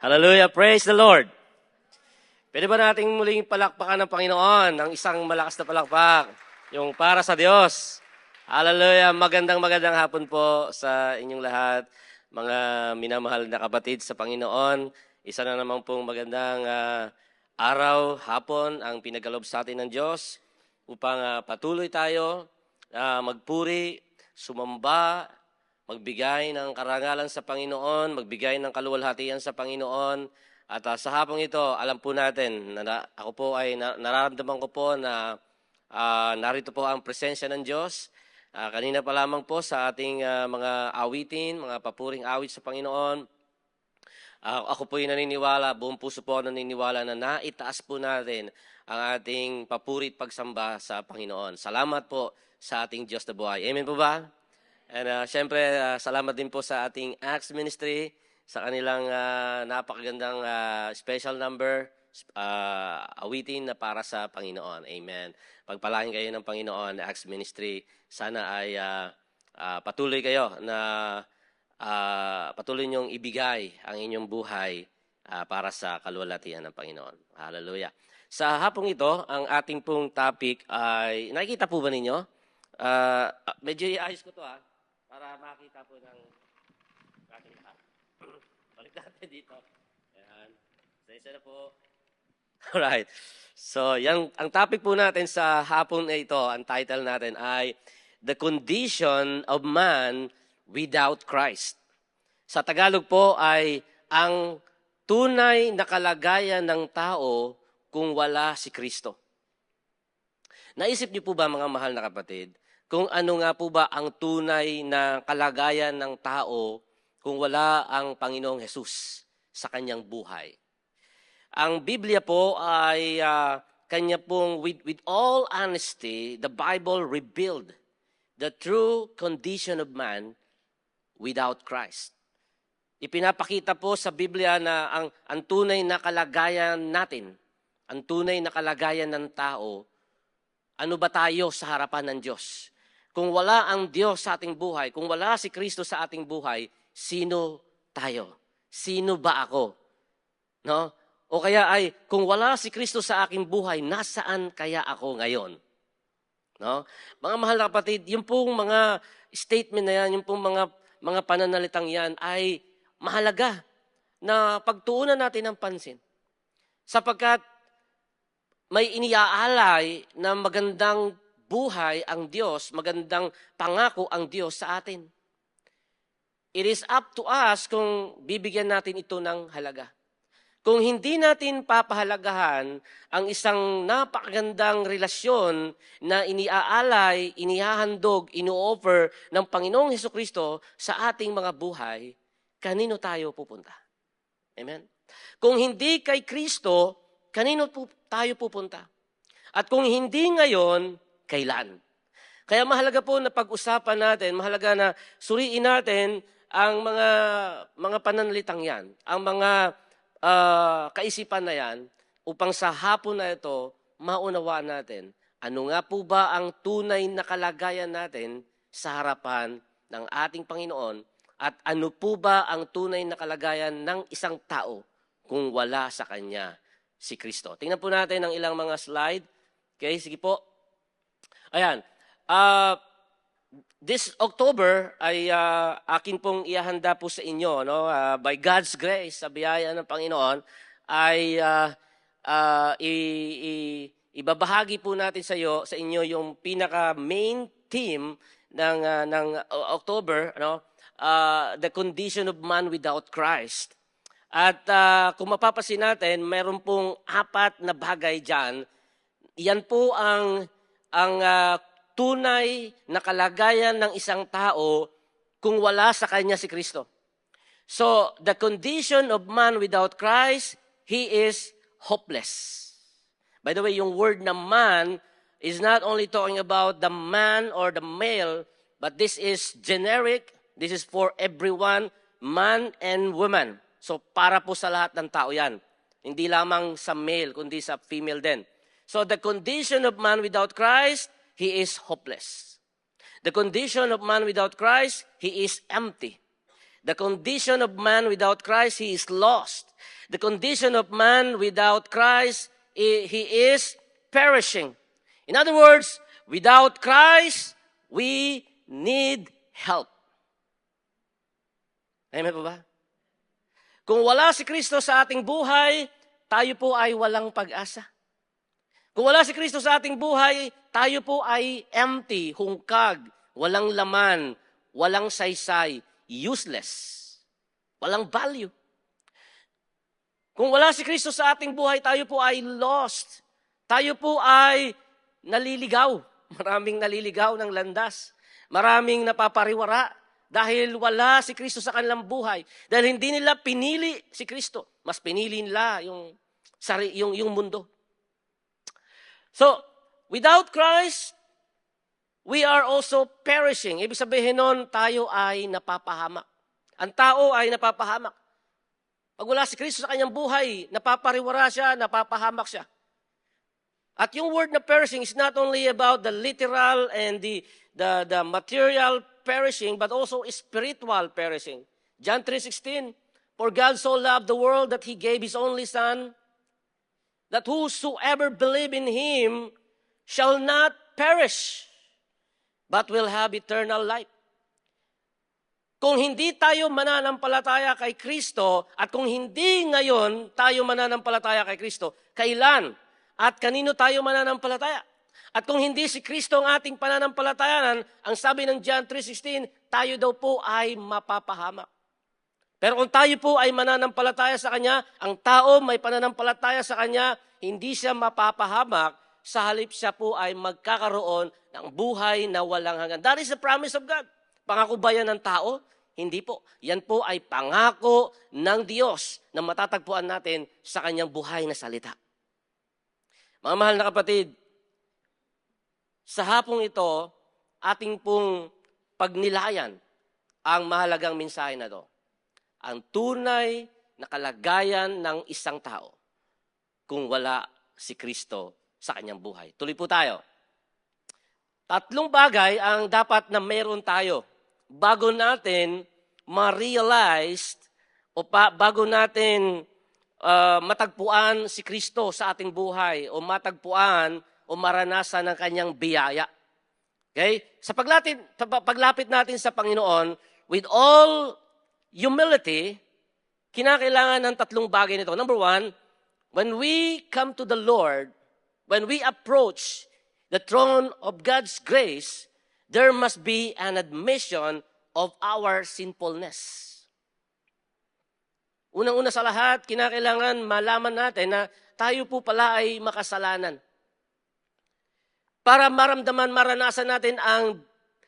Hallelujah! Praise the Lord! Pwede ba nating muling palakpakan ng Panginoon ng isang malakas na palakpak? Yung para sa Diyos. Hallelujah! Magandang hapon po sa inyong lahat, mga minamahal na kapatid sa Panginoon. Isa na naman pong magandang araw, hapon ang pinagkaloob sa atin ng Diyos upang patuloy tayo magpuri, sumamba, magbigay ng karangalan sa Panginoon, magbigay ng kaluwalhatian sa Panginoon. At sa hapong ito, alam po natin, ako po ay nararamdaman ko po na narito po ang presensya ng Diyos. Kanina pa lamang po sa ating mga awitin, mga papuring awit sa Panginoon, ako po ay naniniwala, buong puso po naniniwala na naitaas po natin ang ating papuri at pagsamba sa Panginoon. Salamat po sa ating Diyos na buhay. Amen po ba? And syempre, salamat din po sa ating Acts Ministry sa kanilang napakagandang special number, awitin na para sa Panginoon. Amen. Pagpalain kayo ng Panginoon, Acts Ministry. Sana ay patuloy kayo na patuloy niyong ibigay ang inyong buhay para sa kaluwalhatian ng Panginoon. Hallelujah. Sa hapong ito, ang ating pong topic ay, nakikita po ba ninyo? Medyo iayos ko to para makita po ng ating lahat. Balik natin dito. Ayan. Isa na po. Alright. So, ang topic po natin sa hapon na ito, ang title natin ay The Condition of Man Without Christ. Sa Tagalog po ay ang tunay na kalagayan ng tao kung wala si Kristo. Naisip niyo po ba, mga mahal na kapatid, kung ano nga po ba ang tunay na kalagayan ng tao kung wala ang Panginoong Hesus sa kanyang buhay? Ang Biblia po ay kanya pong, with all honesty, the Bible revealed the true condition of man without Christ. Ipinapakita po sa Biblia na ang tunay na kalagayan natin, ang tunay na kalagayan ng tao, ano ba tayo sa harapan ng Diyos? Kung wala ang Diyos sa ating buhay, kung wala si Kristo sa ating buhay, sino tayo? Sino ba ako? No? O kaya ay, kung wala si Kristo sa aking buhay, nasaan kaya ako ngayon? No? Mga mahal na kapatid, yung pong mga statement na yan, yung pong mga pananalitang yan ay mahalaga na pagtuunan natin ng pansin. Sapagkat may iniaalay na magandang buhay ang Diyos, magandang pangako ang Diyos sa atin. It is up to us kung bibigyan natin ito ng halaga. Kung hindi natin papahalagahan ang isang napakagandang relasyon na iniaalay, inihahandog, ino-offer ng Panginoong Hesukristo sa ating mga buhay, kanino tayo pupunta? Amen? Kung hindi kay Kristo, kanino tayo pupunta? At kung hindi ngayon, kailan? Kaya mahalaga po na pag-usapan natin, mahalaga na suriin natin ang mga pananalitang yan, ang mga kaisipan na yan, upang sa hapon na ito, maunawaan natin, ano nga po ba ang tunay na kalagayan natin sa harapan ng ating Panginoon, at ano po ba ang tunay na kalagayan ng isang tao kung wala sa Kanya si Kristo. Tingnan po natin ang ilang mga slide. Okay, sige po. Ayan. This October ay akin pong ihahanda po sa inyo, no? By God's grace, sa biyaya ng Panginoon, ay ibabahagi po natin sa inyo yung pinaka main theme ng October, no? The condition of man without Christ. At kung mapapasin natin, mayroon pong 4 na bagay diyan. Yan po ang tunay na kalagayan ng isang tao kung wala sa kanya si Kristo. So, the condition of man without Christ, he is hopeless. By the way, yung word na man is not only talking about the man or the male, but this is generic. This is for everyone, man and woman. So, para po sa lahat ng tao yan. Hindi lamang sa male, kundi sa female din. So, the condition of man without Christ, he is hopeless. The condition of man without Christ, he is empty. The condition of man without Christ, he is lost. The condition of man without Christ, he is perishing. In other words, without Christ, we need help. Amen po ba? Kung wala si Kristo sa ating buhay, tayo po ay walang pag-asa. Kung wala si Kristo sa ating buhay, tayo po ay empty, hungkag, walang laman, walang saysay, useless, walang value. Kung wala si Kristo sa ating buhay, tayo po ay lost. Tayo po ay naliligaw. Maraming naliligaw ng landas. Maraming napapariwara dahil wala si Kristo sa kanilang buhay. Dahil hindi nila pinili si Kristo. Mas pinili nila yung mundo. So, without Christ, we are also perishing. Ibig sabihin nun, tayo ay napapahamak. Ang tao ay napapahamak. Pag wala si Kristo sa kanyang buhay, napapariwara siya, napapahamak siya. At yung word na perishing is not only about the literal and the material perishing, but also spiritual perishing. John 3:16, for God so loved the world that He gave His only Son, that whosoever believe in Him shall not perish, but will have eternal life. Kung hindi tayo mananampalataya kay Kristo, at kung hindi ngayon tayo mananampalataya kay Kristo, kailan at kanino tayo mananampalataya? At kung hindi si Kristo ang ating pananampalatayanan, ang sabi ng John 3:16, tayo daw po ay mapapahamak. Pero kung tayo po ay mananampalataya sa Kanya, ang tao may pananampalataya sa Kanya, hindi siya mapapahamak, sa halip siya po ay magkakaroon ng buhay na walang hanggan. That is the promise of God. Pangako ba yan ng tao? Hindi po. Yan po ay pangako ng Diyos na matatagpuan natin sa Kanyang buhay na salita. Mga mahal na kapatid, sa hapong ito, ating pong pagnilayan ang mahalagang mensahe na ito. Ang tunay na kalagayan ng isang tao kung wala si Kristo sa kanyang buhay. Tuloy po tayo. 3 bagay ang dapat na meron tayo bago natin ma-realize o bago natin matagpuan si Kristo sa ating buhay o matagpuan o maranasan ng kanyang biyaya. Okay? Sa paglapit natin sa Panginoon, with all humility, kinakailangan ng 3 bagay nito. Number 1, when we come to the Lord, when we approach the throne of God's grace, there must be an admission of our sinfulness. Unang-una sa lahat, kinakailangan malaman natin na tayo po pala ay makasalanan. Para maranasan natin ang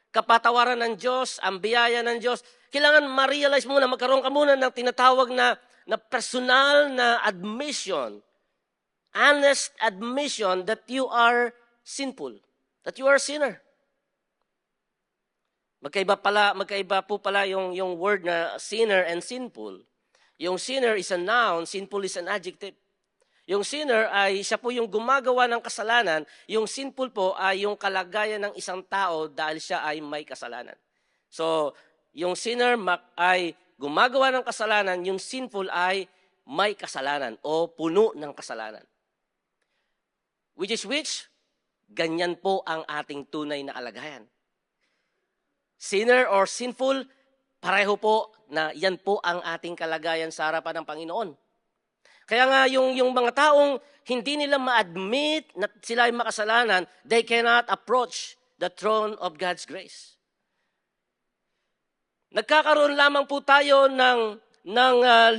kapatawaran ng Diyos, ang biyaya ng Diyos, kailangan ma-realize muna, magkaroon ka muna ng tinatawag na personal na admission, honest admission that you are sinful, that you are a sinner. Magkaiba po pala yung word na sinner and sinful. Yung sinner is a noun, sinful is an adjective. Yung sinner ay siya po yung gumagawa ng kasalanan, yung sinful po ay yung kalagayan ng isang tao dahil siya ay may kasalanan. So, yung sinner ay gumagawa ng kasalanan, yung sinful ay may kasalanan o puno ng kasalanan. Which, ganyan po ang ating tunay na kalagayan. Sinner or sinful, pareho po na yan po ang ating kalagayan sa harapan ng Panginoon. Kaya nga yung mga taong hindi nila ma-admit na sila ay makasalanan, they cannot approach the throne of God's grace. Nagkakaroon lamang po tayo ng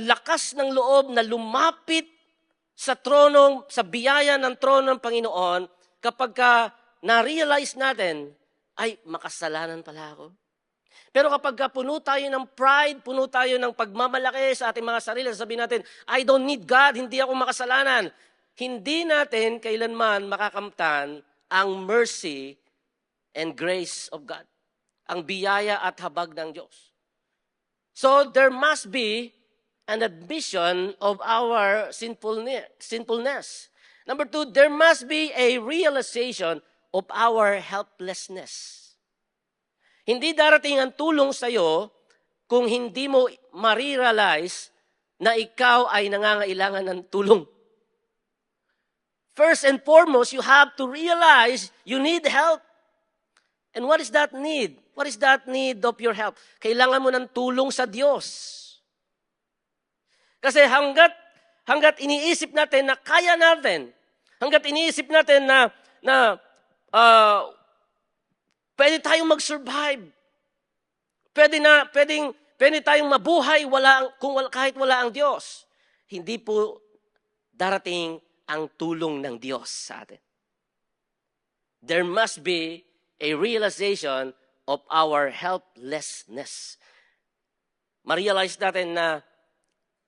lakas ng loob na lumapit sa biyaya ng trono ng Panginoon kapag na-realize natin, ay makasalanan pala ako. Pero kapag puno tayo ng pride, puno tayo ng pagmamalaki sa ating mga sarili, sabihin natin, I don't need God, hindi ako makasalanan. Hindi natin kailanman makakamtan ang mercy and grace of God. Ang biyaya at habag ng Diyos. So there must be an admission of our sinfulness. Number 2, there must be a realization of our helplessness. Hindi darating ang tulong sa iyo kung hindi mo marirealize na ikaw ay nangangailangan ng tulong. First and foremost, you have to realize you need help. And what is that need? What is that need of your help? Kailangan mo ng tulong sa Diyos. Kasi hanggat iniisip natin na kaya natin, hanggat iniisip natin na pwede tayong mag-survive, pwede tayong mabuhay kahit wala ang Diyos, hindi po darating ang tulong ng Diyos sa atin. There must be a realization of our helplessness. Ma-realize natin na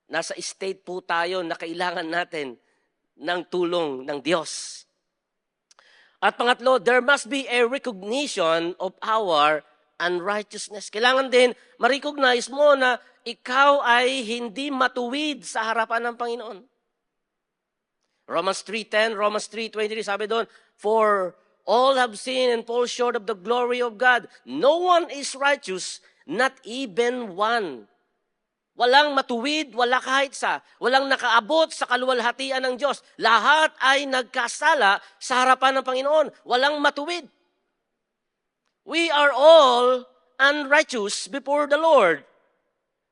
nasa state po tayo na kailangan natin ng tulong ng Diyos. At pangatlo, there must be a recognition of our unrighteousness. Kailangan din ma-recognize mo na ikaw ay hindi matuwid sa harapan ng Panginoon. Romans 3:10, Romans 3:23, sabi doon, for all have sinned and fall short of the glory of God. No one is righteous, not even one. Walang matuwid, wala kahit walang nakaabot sa kaluwalhatian ng Diyos. Lahat ay nagkasala sa harapan ng Panginoon. Walang matuwid. We are all unrighteous before the Lord.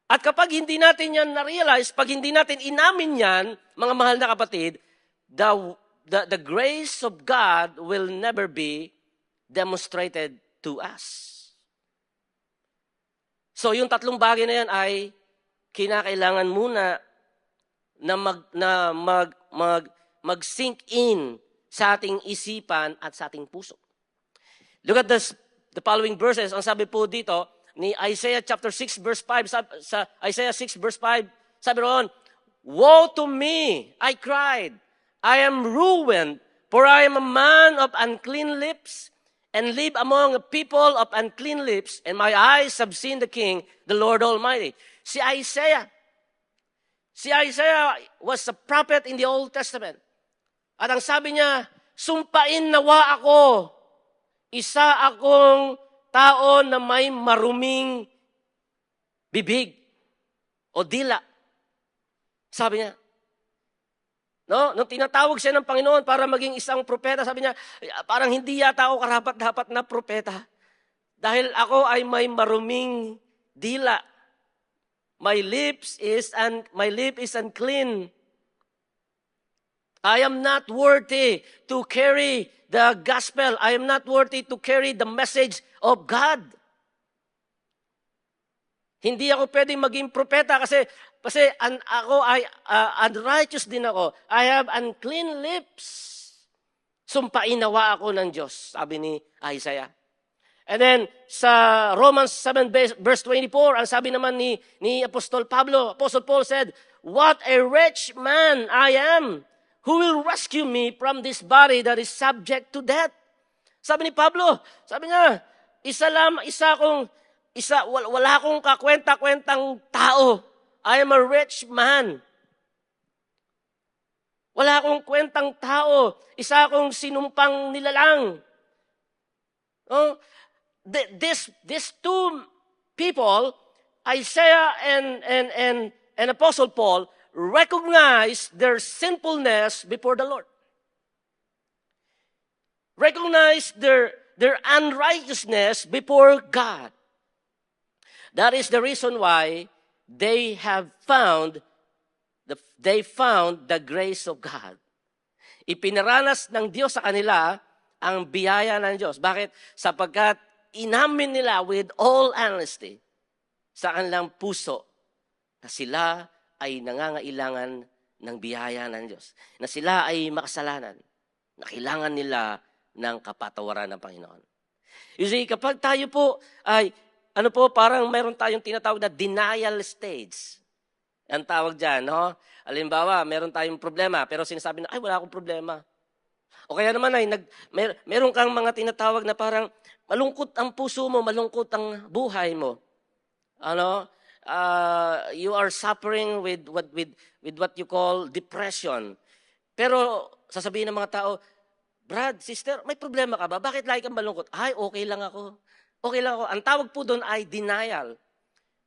At kapag hindi natin yan na-realize, pag hindi natin inamin yan, mga mahal na kapatid, the grace of God will never be demonstrated to us. So yung tatlong bagay na yan ay kinakailangan muna na mag-sink in sa ating isipan at sa ating puso. Look at the following verses. Ang sabi po dito ni Isaiah chapter 6 verse 5, sa Isaiah 6 verse 5, sabi roon, woe to me, I cried, I am ruined, for I am a man of unclean lips, and live among a people of unclean lips, and my eyes have seen the King, the Lord Almighty. Si Isaiah was a prophet in the Old Testament. At ang sabi niya, sumpain nawa ako, isa akong tao na may maruming bibig o dila. Sabi niya, no, nung tinatawag siya ng Panginoon para maging isang propeta, sabi niya, parang hindi yata ako karapat-dapat na propeta. Dahil ako ay may maruming dila. My lip is unclean. I am not worthy to carry the gospel. I am not worthy to carry the message of God. Hindi ako pwedeng maging propeta kasi ako ay unrighteous din ako. I have unclean lips. Sumpain nawa ako ng Diyos, sabi ni Isaiah. And then, sa Romans 7 verse 24, ang sabi naman ni Apostle Paul said, what a wretched man I am. Who will rescue me from this body that is subject to death? Sabi ni Pablo, sabi niya, wala akong kakwenta-kwentang tao. I am a rich man. Wala akong kwentang tao. Isa akong sinumpang nilalang. Oh, these two people, Isaiah and Apostle Paul, recognize their sinfulness before the Lord. Recognize their unrighteousness before God. That is the reason why they found the grace of God. Ipinaranas ng Diyos sa kanila ang biyaya ng Diyos. Bakit? Sapagkat inamin nila with all honesty sa kanilang puso na sila ay nangangailangan ng biyaya ng Diyos. Na sila ay makasalanan. Na kailangan nila ng kapatawaran ng Panginoon. You see, kapag tayo po ay, parang mayroon tayong tinatawag na denial stage. Ang tawag dyan, no? Halimbawa, meron tayong problema, pero sinasabi na, ay, wala akong problema. O kaya naman ay, meron kang mga tinatawag na parang malungkot ang puso mo, malungkot ang buhay mo. You are suffering with what you call depression. Pero sasabihin ng mga tao, Brad, sister, may problema ka ba? Bakit lagi kang malungkot? Ay, okay lang ako. Okay lang ako. Ang tawag po doon ay denial.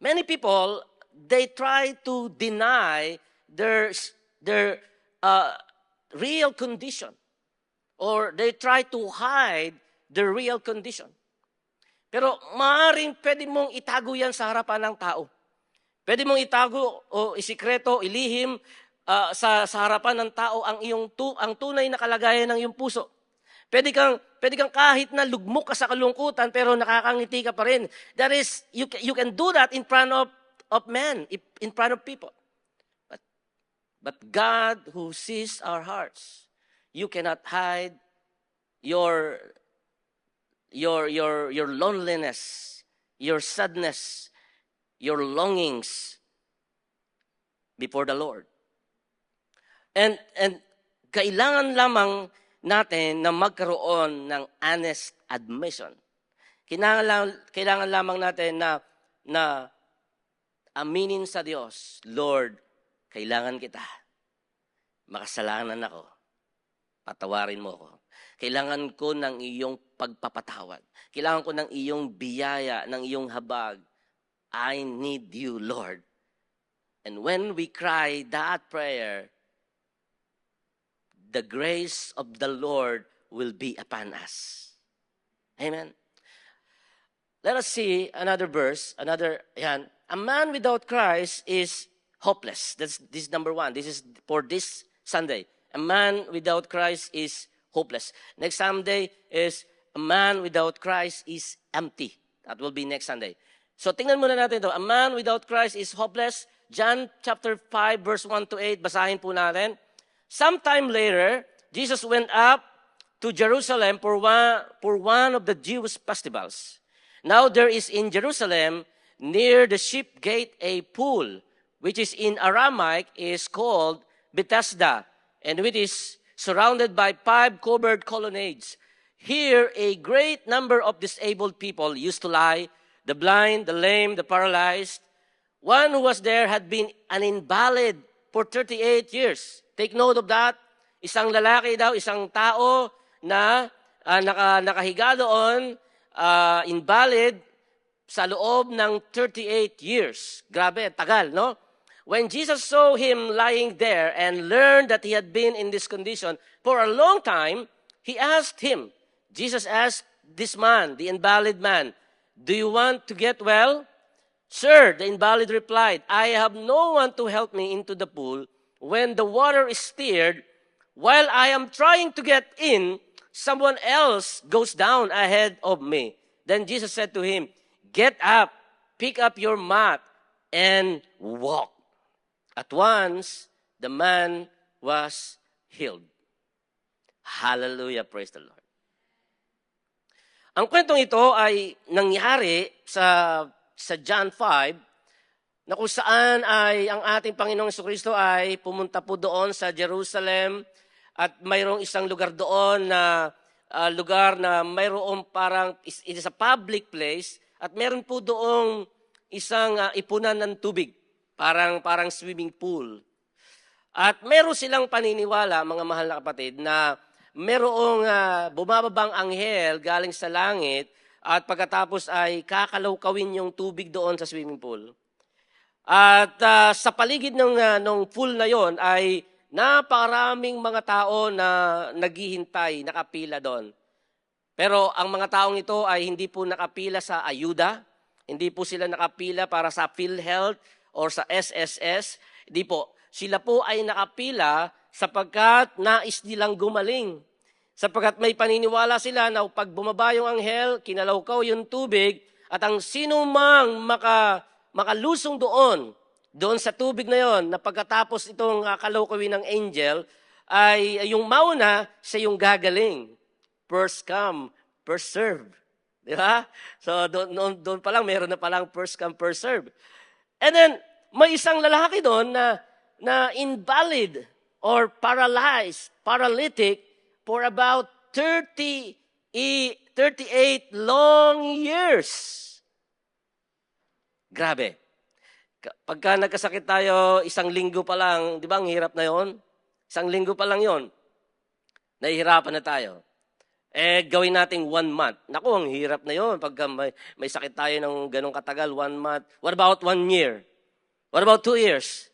Many people, they try to deny their real condition, or they try to hide their real condition. Pero maaaring pwede mong itago yan sa harapan ng tao. Pwede mong itago o isikreto, ilihim sa harapan ng tao ang tunay na kalagayan ng iyong puso. Pwede kang kahit na lugmok ka sa kalungkutan pero nakakangiti ka pa rin. That is, you can do that in front of men, in front of people. But God who sees our hearts, you cannot hide your loneliness, your sadness, your longings before the Lord. And kailangan lamang natin na magkaroon ng honest admission. Kailangan lamang natin na aminin sa Diyos, Lord, kailangan kita. Makasalanan ako. Patawarin mo ako. Kailangan ko ng iyong pagpapatawad. Kailangan ko ng iyong biyaya, ng iyong habag. I need you, Lord. And when we cry that prayer, the grace of the Lord will be upon us. Amen. Let us see another verse. A man without Christ is hopeless. This is number one. This is for this Sunday. A man without Christ is hopeless. Next Sunday is a man without Christ is empty. That will be next Sunday. So tingnan muna natin ito. A man without Christ is hopeless. John chapter 5 verse 1 to 8. Basahin po natin. Sometime later, Jesus went up to Jerusalem for one of the Jewish festivals. Now there is in Jerusalem near the sheep gate a pool, which is in Aramaic is called Bethesda, and which is surrounded by 5 covered colonnades. Here a great number of disabled people used to lie, the blind, the lame, the paralyzed. One who was there had been an invalid for 38 years. Take note of that. Isang lalaki daw, isang tao na nakahiga doon, invalid, sa loob ng 38 years. Grabe, tagal, no? When Jesus saw him lying there and learned that he had been in this condition for a long time, he asked him, Jesus asked this man, the invalid man, do you want to get well? Sir, the invalid replied, I have no one to help me into the pool when the water is stirred. While I am trying to get in, someone else goes down ahead of me. Then Jesus said to him, get up, pick up your mat, and walk. At once, the man was healed. Hallelujah, praise the Lord. Ang kwentong ito ay nangyari sa John 5, na kung saan ay ang ating Panginoong Jesucristo ay pumunta po doon sa Jerusalem at mayroong isang lugar doon na lugar na mayroong parang it is a public place at meron po doong isang ipunan ng tubig. Parang swimming pool. At meron silang paniniwala, mga mahal na kapatid, na merong bumababang anghel galing sa langit at pagkatapos ay kakalawkawin yung tubig doon sa swimming pool. At sa paligid ng pool na yon ay napakaraming mga tao na naghihintay, nakapila doon. Pero ang mga taong ito ay hindi po nakapila sa ayuda, hindi po sila nakapila para sa PhilHealth, or sa SSS, di po. Sila po ay nakapila sapagkat nais nilang gumaling. Sapagkat may paniniwala sila na pag bumaba yung anghel, kinalawkaw yung tubig, at ang sino mang makalusong doon sa tubig na yon, na pagkatapos itong kalawkawin ng angel, ay yung mauna, siya yung gagaling. First come, first serve. Di ba? So doon pa lang, meron na palang first come, first serve. And then, may isang lalaki doon na invalid or paralytic for about 38 long years. Grabe. Pagka nagkasakit tayo, isang linggo pa lang, di ba ang hirap na yon? Isang linggo pa lang yon. Nahihirapan na tayo. Gawin nating 1 month. Naku, ang hirap na yun. Pagka may sakit tayo ng ganong katagal, 1 month. What about 1 year? What about 2 years?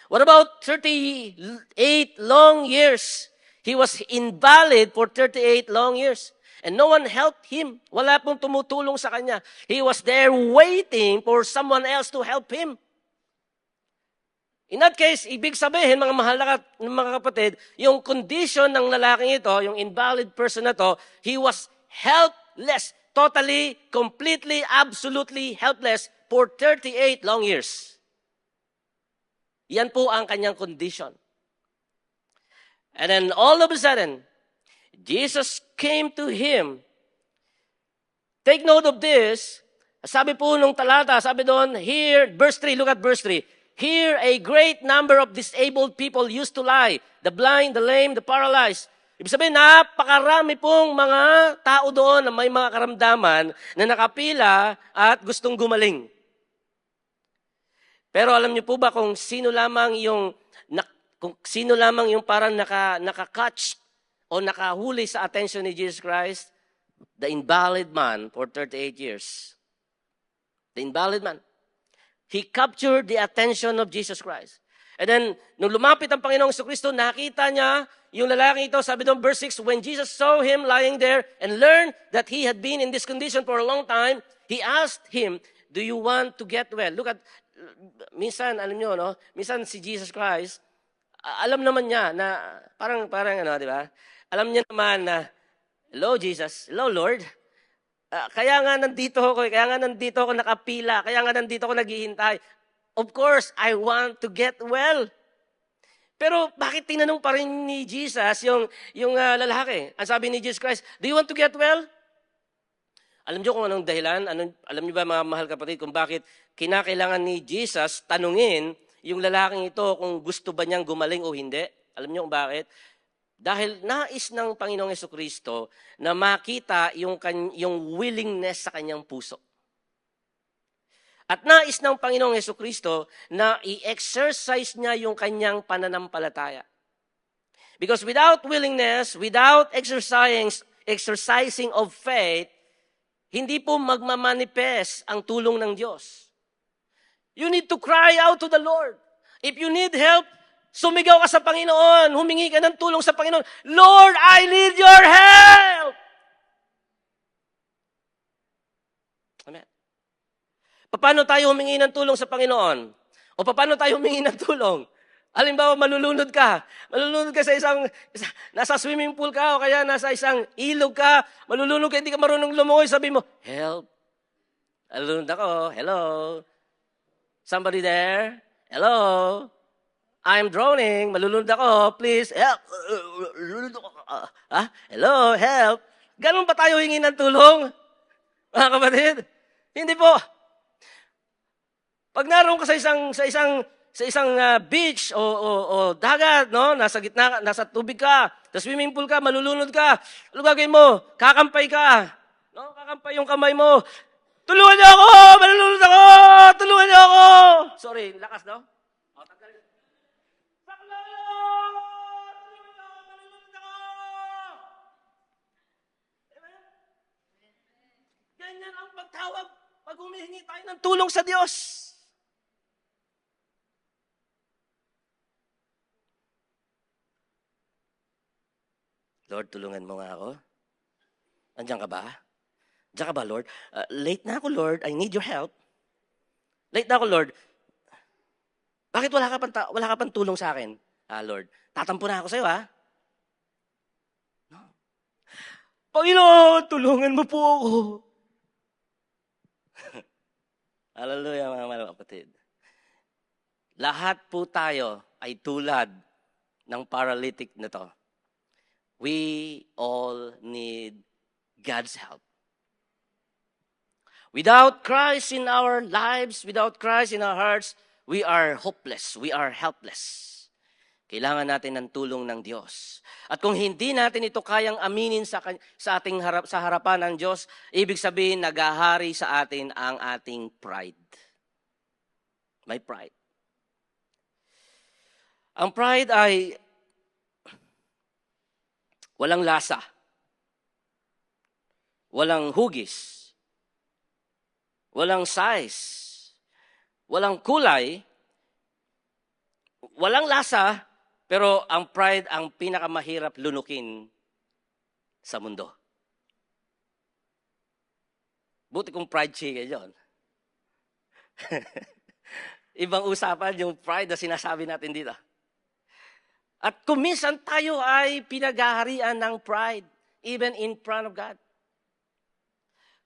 What about 38 long years? He was invalid for 38 long years. And no one helped him. Wala pong tumutulong sa kanya. He was there waiting for someone else to help him. In that case, ibig sabihin, mga mahal na mga kapatid, yung condition ng lalaking ito, yung invalid person na to, he was helpless. Totally, completely, absolutely helpless for 38 long years. Yan po ang kanyang condition. And then all of a sudden, Jesus came to him. Take note of this. Sabi po nung talata, sabi doon, here, verse 3, look at verse 3. Here, a great number of disabled people used to lie. The blind, the lame, the paralyzed. Ibig sabihin, napakarami pong mga tao doon na may mga karamdaman na nakapila at gustong gumaling. Pero alam niyo po ba kung sino lamang yung parang naka-catch o nakahuli sa attention ni Jesus Christ? The invalid man for 38 years. The invalid man. He captured the attention of Jesus Christ. And then, nung lumapit ang Panginoong Jesucristo, nakita niya yung lalaki ito, sabi doon, verse 6, when Jesus saw him lying there and learned that he had been in this condition for a long time, he asked him, do you want to get well? Look at, minsan, alam nyo, no? Minsan si Jesus Christ, alam naman niya na, parang di ba? Alam niya naman na, hello Jesus, hello Lord, kaya nga nandito ako nakapila, kaya nga nandito ako naghihintay. Of course, I want to get well. Pero bakit tinanong pa rin ni Jesus yung lalaki? Ang sabi ni Jesus Christ, do you want to get well? Alam niyo kung anong dahilan? Alam niyo ba mga mahal kapatid kung bakit kinakailangan ni Jesus tanungin yung lalaking ito kung gusto ba niyang gumaling o hindi? Alam niyo kung bakit? Dahil nais ng Panginoong Jesucristo na makita yung willingness sa kanyang puso. At nais ng Panginoong Jesucristo na i-exercise niya yung kanyang pananampalataya. Because without willingness, without exercising of faith, hindi po magmamanifest ang tulong ng Diyos. You need to cry out to the Lord. If you need help, sumigaw ka sa Panginoon, humingi ka ng tulong sa Panginoon. Lord, I need your help! Amen. Paano tayo humingi ng tulong sa Panginoon? O paano tayo humingi ng tulong? Halimbawa, malulunod ka nasa swimming pool ka o kaya nasa isang ilog ka, malulunod ka, hindi ka marunong lumungoy, sabi mo, help. Malulunod ako, hello. Somebody there? Hello. I'm drowning. Malulunod ako. Please, help. Hello, help. Ganun ba tayo hingi ng tulong? Mga kapatid? Hindi po. Pag naroon ka sa isang beach o dagat, no? Nasa gitna, nasa tubig ka, sa swimming pool ka, malulunod ka. Ano gagawin mo? Kakampay ka. No? Kakampay yung kamay mo. Tulungan niyo ako! Malulunod ako! Tulungan niyo ako! Sorry, lakas, no? Ganyan ang pagtawag pag humihingi tayo ng tulong sa Diyos. Lord, tulungan mo nga ako. Andiyan ka ba? Andiyan ka ba, Lord? Late na ako, Lord. I need your help. Late na ako, Lord. Bakit wala ka pang tulong sa akin? Lord, tatampo na ako sa'yo, ha? No. Panginoon, tulungan mo po ako. Hallelujah, mga kapatid. Lahat po tayo ay tulad ng paralytic na to. We all need God's help. Without Christ in our lives, without Christ in our hearts, we are hopeless, we are helpless. Kailangan natin ng tulong ng Diyos. At kung hindi natin ito kayang aminin sa harapan ng Diyos, ibig sabihin naghahari sa atin ang ating pride. May pride. Ang pride ay walang lasa. walang hugis, walang size, walang kulay, walang lasa, pero ang pride ang pinakamahirap lunukin sa mundo. Buti kung pride chicken yun. Ibang usapan yung pride na sinasabi natin dito. At kung minsan tayo ay pinaghaharian ng pride, even in front of God.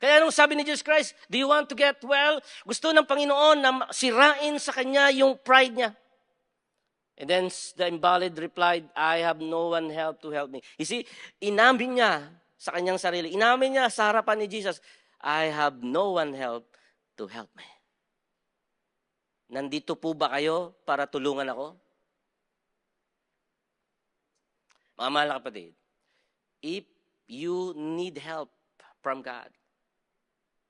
Kaya nung sabi ni Jesus Christ, do you want to get well? Gusto ng Panginoon na sirain sa Kanya yung pride niya. And then the invalid replied, I have no one to help me. You see, inamin niya sa kanyang sarili. Inamin niya sa harapan ni Jesus, I have no one to help me. Nandito po ba kayo para tulungan ako? Mga mahal na kapatid, if you need help from God,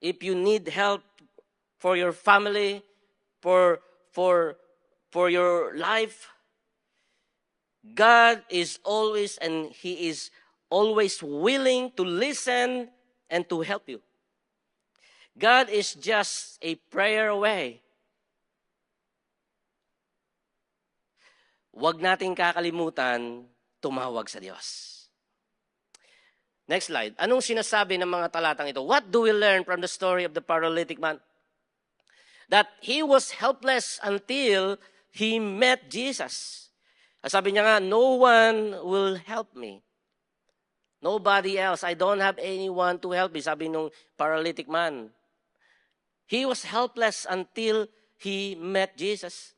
if you need help for your family, for your life, God is always and He is always willing to listen and to help you. God is just a prayer away. Huwag nating kakalimutan tumawag sa Diyos. Next slide. Anong sinasabi ng mga talatang ito? What do we learn from the story of the paralytic man? That he was helpless until he met Jesus. Sabi niya nga, no one will help me. Nobody else. I don't have anyone to help me. Sabi nung paralytic man. He was helpless until he met Jesus.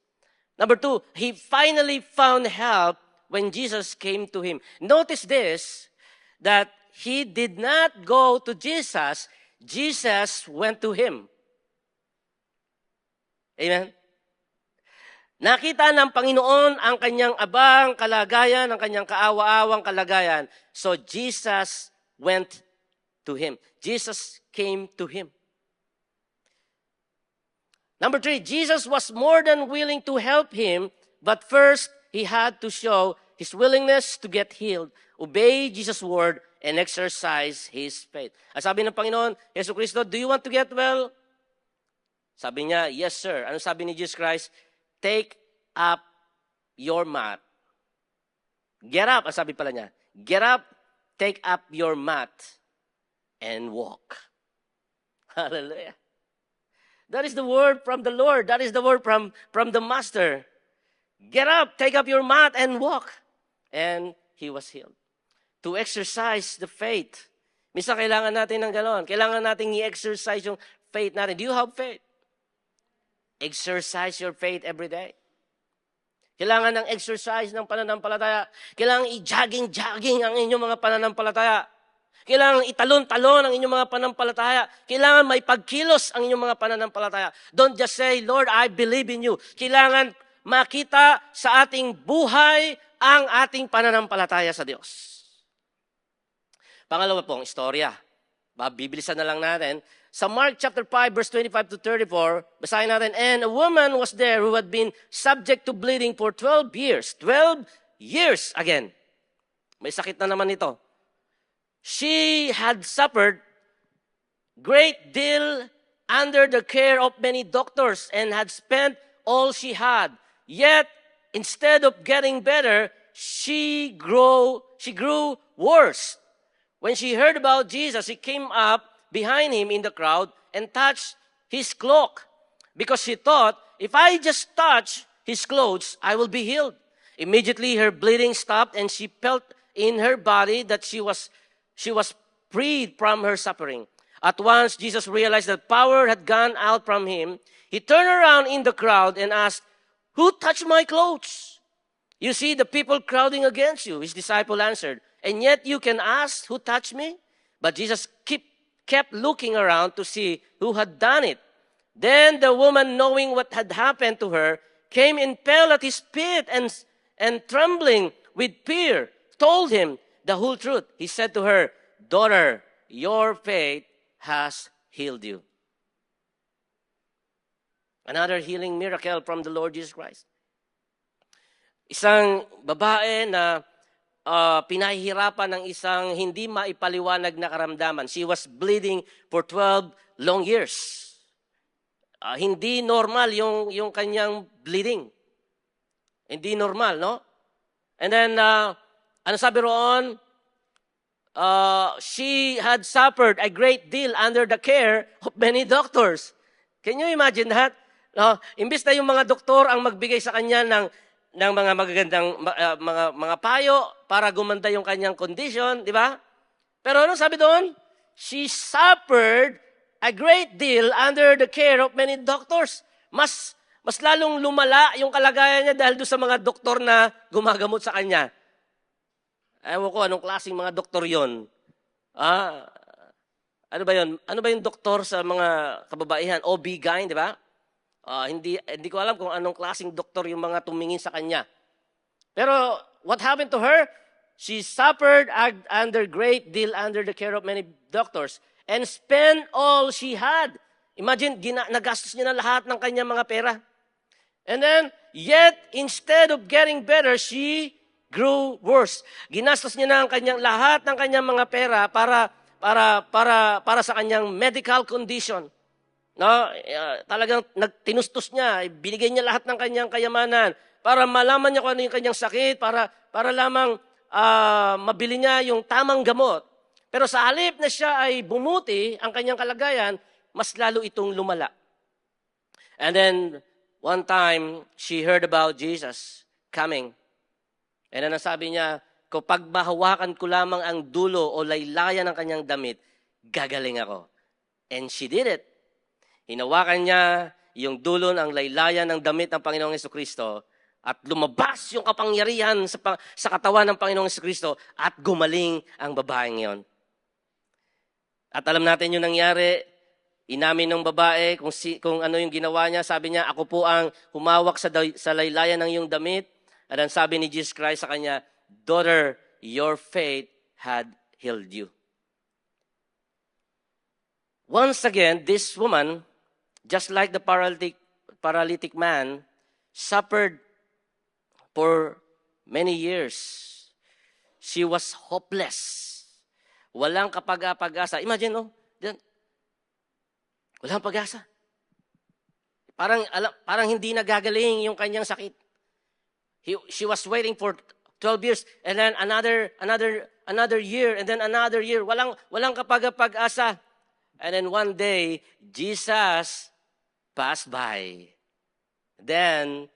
Number 2, he finally found help when Jesus came to him. Notice this, that he did not go to Jesus. Jesus went to him. Amen? Nakita ng Panginoon ang kanyang abang kalagayan, ang kanyang kaawa-awang kalagayan. So Jesus went to him. Jesus came to him. Number 3, Jesus was more than willing to help him, but first, he had to show his willingness to get healed, obey Jesus' word, and exercise his faith. Sabi ng Panginoon, Yesu Cristo, do you want to get well? Sabi niya, yes sir. Ano sabi ni Jesus Christ? Take up your mat. Get up, sabi pala niya. Get up, take up your mat, and walk. Hallelujah. That is the word from the Lord. That is the word from the Master. Get up, take up your mat, and walk. And he was healed. To exercise the faith. Minsan kailangan natin ng gano'n. Kailangan natin i-exercise yung faith natin. Do you have faith? Exercise your faith every day. Kailangan ng exercise ng pananampalataya. Kailangan i-jogging ang inyong mga pananampalataya. Kailangan italon-talon ang inyong mga pananampalataya. Kailangan may pagkilos ang inyong mga pananampalataya. Don't just say, Lord, I believe in you. Kailangan makita sa ating buhay ang ating pananampalataya sa Diyos. Pangalawa pong istorya. Bibilisan na lang natin. Sa Mark chapter 5, verse 25 to 34, basahin natin, and a woman was there who had been subject to bleeding for 12 years. 12 years again. May sakit na naman ito. She had suffered great deal under the care of many doctors and had spent all she had. Yet, instead of getting better, she grew worse. When she heard about Jesus, she came up behind him in the crowd and touched his cloak, because she thought, if I just touch his clothes, I will be healed. Immediately her bleeding stopped, and she felt in her body that she was freed from her suffering. At once, Jesus realized that power had gone out from him. He turned around in the crowd and asked, who touched my clothes? You see the people crowding against you. His disciple answered, and yet you can ask, who touched me? But Jesus kept looking around to see who had done it. Then the woman, knowing what had happened to her, came and fell at his feet and trembling with fear, told him the whole truth. He said to her, daughter, your faith has healed you. Another healing miracle from the Lord Jesus Christ. Isang babae na pinahihirapan ng isang hindi maipaliwanag na karamdaman. She was bleeding for 12 long years. Hindi normal yung kanyang bleeding. Hindi normal, no? And then, ano sabi roon? She had suffered a great deal under the care of many doctors. Can you imagine that? No? Imbis na yung mga doktor ang magbigay sa kanya ng mga magagandang mga payo para gumanda yung kanyang condition, di ba? Pero ano sabi doon? She suffered a great deal under the care of many doctors. Mas lalong lumala yung kalagayan niya dahil doon sa mga doktor na gumagamot sa kanya. Ewan ko anong klaseng mga doktor yon. Ano ba yun? Ano ba yung doktor sa mga kababaihan? OB-GYN, di ba? Hindi ko alam kung anong klaseng doktor yung mga tumingin sa kanya. Pero what happened to her? She suffered under great deal under the care of many doctors and spent all she had. Imagine, nagastos niya na lahat ng kanyang mga pera. And then, yet, instead of getting better, she grew worse. Ginastos niya na lahat ng kanyang mga pera para sa kanyang medical condition. No, talagang tinustos niya, binigay niya lahat ng kanyang kayamanan para malaman niya kung ano yung kanyang sakit, para lamang mabili niya yung tamang gamot. Pero sa halip na siya ay bumuti ang kanyang kalagayan, mas lalo itong lumala. And then, one time, she heard about Jesus coming. And then sabi niya, kapag mahawakan ko lamang ang dulo o laylayan ng kanyang damit, gagaling ako. And she did it. Hinawakan niya yung dulo ng laylayan ng damit ng Panginoong Jesucristo at lumabas yung kapangyarihan sa katawan ng Panginoong Jesucristo at gumaling ang babaeng yon. At alam natin yung nangyari, inamin ng babae kung ano yung ginawa niya. Sabi niya, ako po ang humawak sa laylayan ng iyong damit. At ang sabi ni Jesus Christ sa kanya, daughter, your faith had healed you. Once again, this woman, just like the paralytic man, suffered for many years. She was hopeless. Walang kapag-pag-asa. Imagine, walang pag-asa. Parang hindi nagagaling yung kanyang sakit. She was waiting for 12 years and then another year and then another year. Walang kapag-pag-asa. And then one day, Jesus passed by. Then,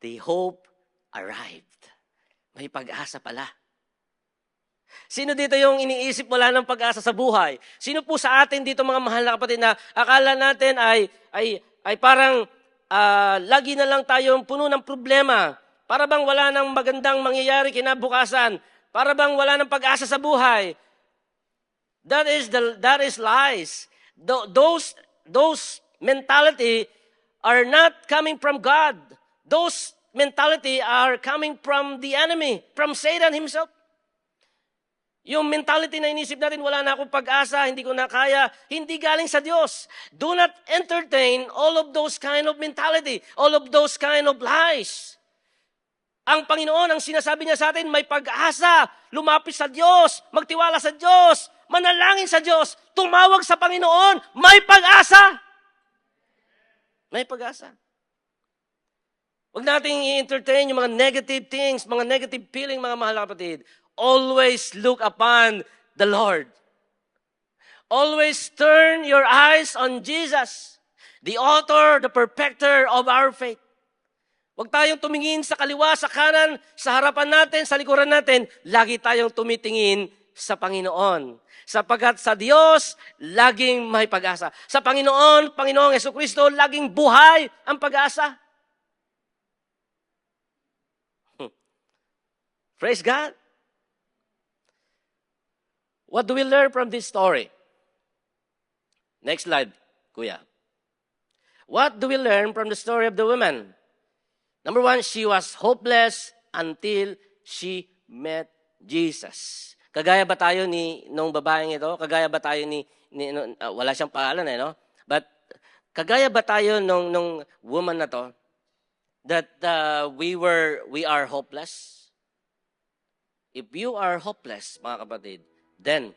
the hope arrived. May pag-asa pala. Sino dito yung iniisip wala ng pag-asa sa buhay? Sino po sa atin dito mga mahal na kapatid na akala natin ay parang lagi na lang tayong puno ng problema? Para bang wala nang magandang mangyayari kinabukasan? Para bang wala ng pag-asa sa buhay? That is lies. Those mentality are not coming from God. Those mentality are coming from the enemy, from Satan himself. Yung mentality na inisip natin, wala na akong pag-asa, hindi ko na kaya, hindi galing sa Diyos. Do not entertain all of those kind of mentality, all of those kind of lies. Ang Panginoon, ang sinasabi niya sa atin, may pag-asa, lumapit sa Diyos, magtiwala sa Diyos, manalangin sa Diyos, tumawag sa Panginoon, may pag-asa. May pag-asa. Huwag nating i-entertain yung mga negative things, mga negative feeling, mga mahal na kapatid. Always look upon the Lord. Always turn your eyes on Jesus, the author, the perfecter of our faith. Huwag tayong tumingin sa kaliwa, sa kanan, sa harapan natin, sa likuran natin. Lagi tayong tumitingin sa Panginoon. Sapagkat sa Diyos, laging may pag-asa. Sa Panginoong Jesucristo, laging buhay ang pag-asa. Praise God. What do we learn from this story? Next slide, Kuya. What do we learn from the story of the woman? Number one, she was hopeless until she met Jesus. Kagaya ba tayo nung babaeng ito? Kagaya ba tayo wala siyang pangalan no? But kagaya ba tayo nung woman na to that we are hopeless? if you are hopeless, mga kapatid, then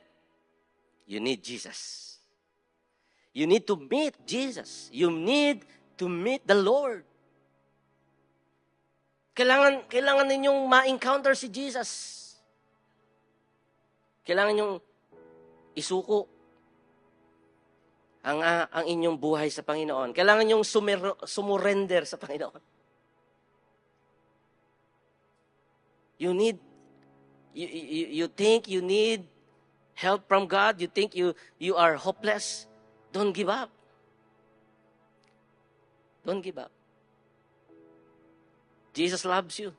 you need Jesus. You need to meet Jesus. You need to meet the Lord. Kailangan ninyong ma-encounter si Jesus. Kailangan ninyong isuko ang inyong buhay sa Panginoon. Kailangan ninyong sumurrender sa Panginoon. You think you need help from God? You think you are hopeless? Don't give up. Don't give up. Jesus loves you.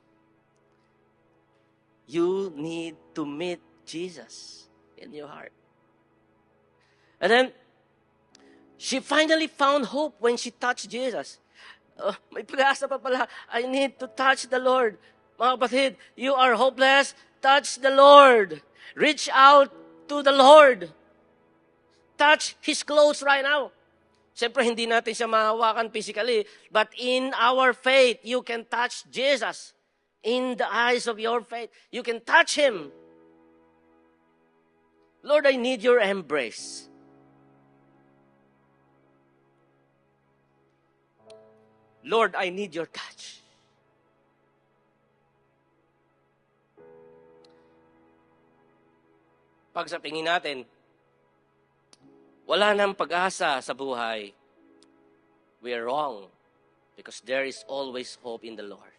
You need to meet Jesus in your heart. And then, she finally found hope when she touched Jesus. May pag-asa pa pala. I need to touch the Lord. Mga kapatid, you are hopeless, touch the Lord. Reach out to the Lord. Touch His clothes right now. Siyempre, hindi natin siya mahawakan physically, but in our faith, you can touch Jesus. In the eyes of your faith, you can touch Him. Lord, I need your embrace. Lord, I need your touch. Pag sa tingin natin, wala nang pag-asa sa buhay, we are wrong because there is always hope in the Lord.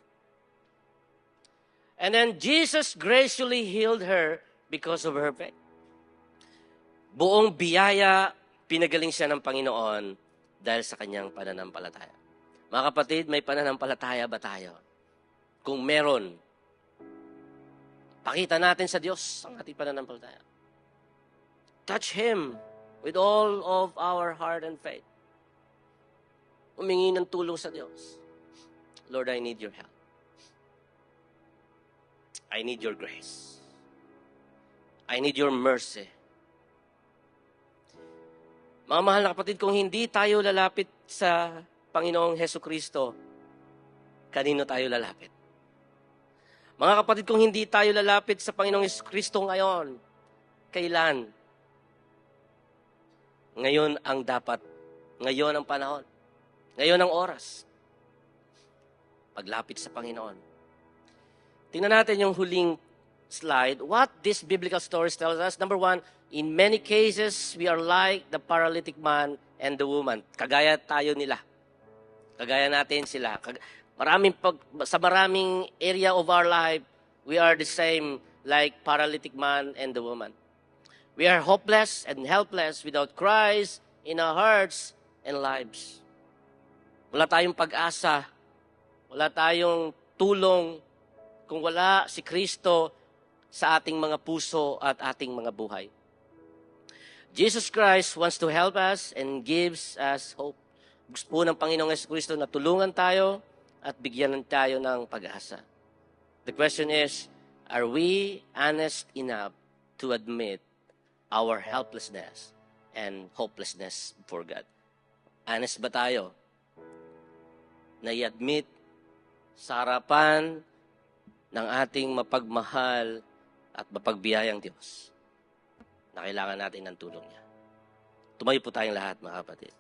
And then Jesus graciously healed her because of her faith. Buong biyaya, pinagaling siya ng Panginoon dahil sa kanyang pananampalataya. Mga kapatid, may pananampalataya ba tayo? Kung meron, pakita natin sa Diyos ang ating pananampalataya. Touch Him with all of our heart and faith. Humingi ng tulong sa Diyos. Lord, I need your help. I need your grace. I need your mercy. Mga mahal na kapatid, kung hindi tayo lalapit sa Panginoong Hesukristo, kanino tayo lalapit? Mga kapatid, kung hindi tayo lalapit sa Panginoong Hesukristo ngayon, kailan? Ngayon ang dapat, ngayon ang panahon, ngayon ang oras. Paglapit sa Panginoon. Tingnan natin yung huling slide. What this biblical story tells us. Number one, in many cases, we are like the paralytic man and the woman. Kagaya tayo nila. Kagaya natin sila. Sa maraming area of our life, we are the same like paralytic man and the woman. We are hopeless and helpless without Christ in our hearts and lives. Wala tayong pag-asa. Wala tayong tulong kung wala si Kristo sa ating mga puso at ating mga buhay. Jesus Christ wants to help us and gives us hope. Gusto po ng Panginoong Jesucristo na tulungan tayo at bigyan tayo ng pag-asa. The question is, are we honest enough to admit our helplessness and hopelessness before God? Honest ba tayo na i-admit sa harapan ng ating mapagmahal at mapagbiyayang Diyos na kailangan natin ng tulong niya? Tumayo po tayong lahat, mga kapatid.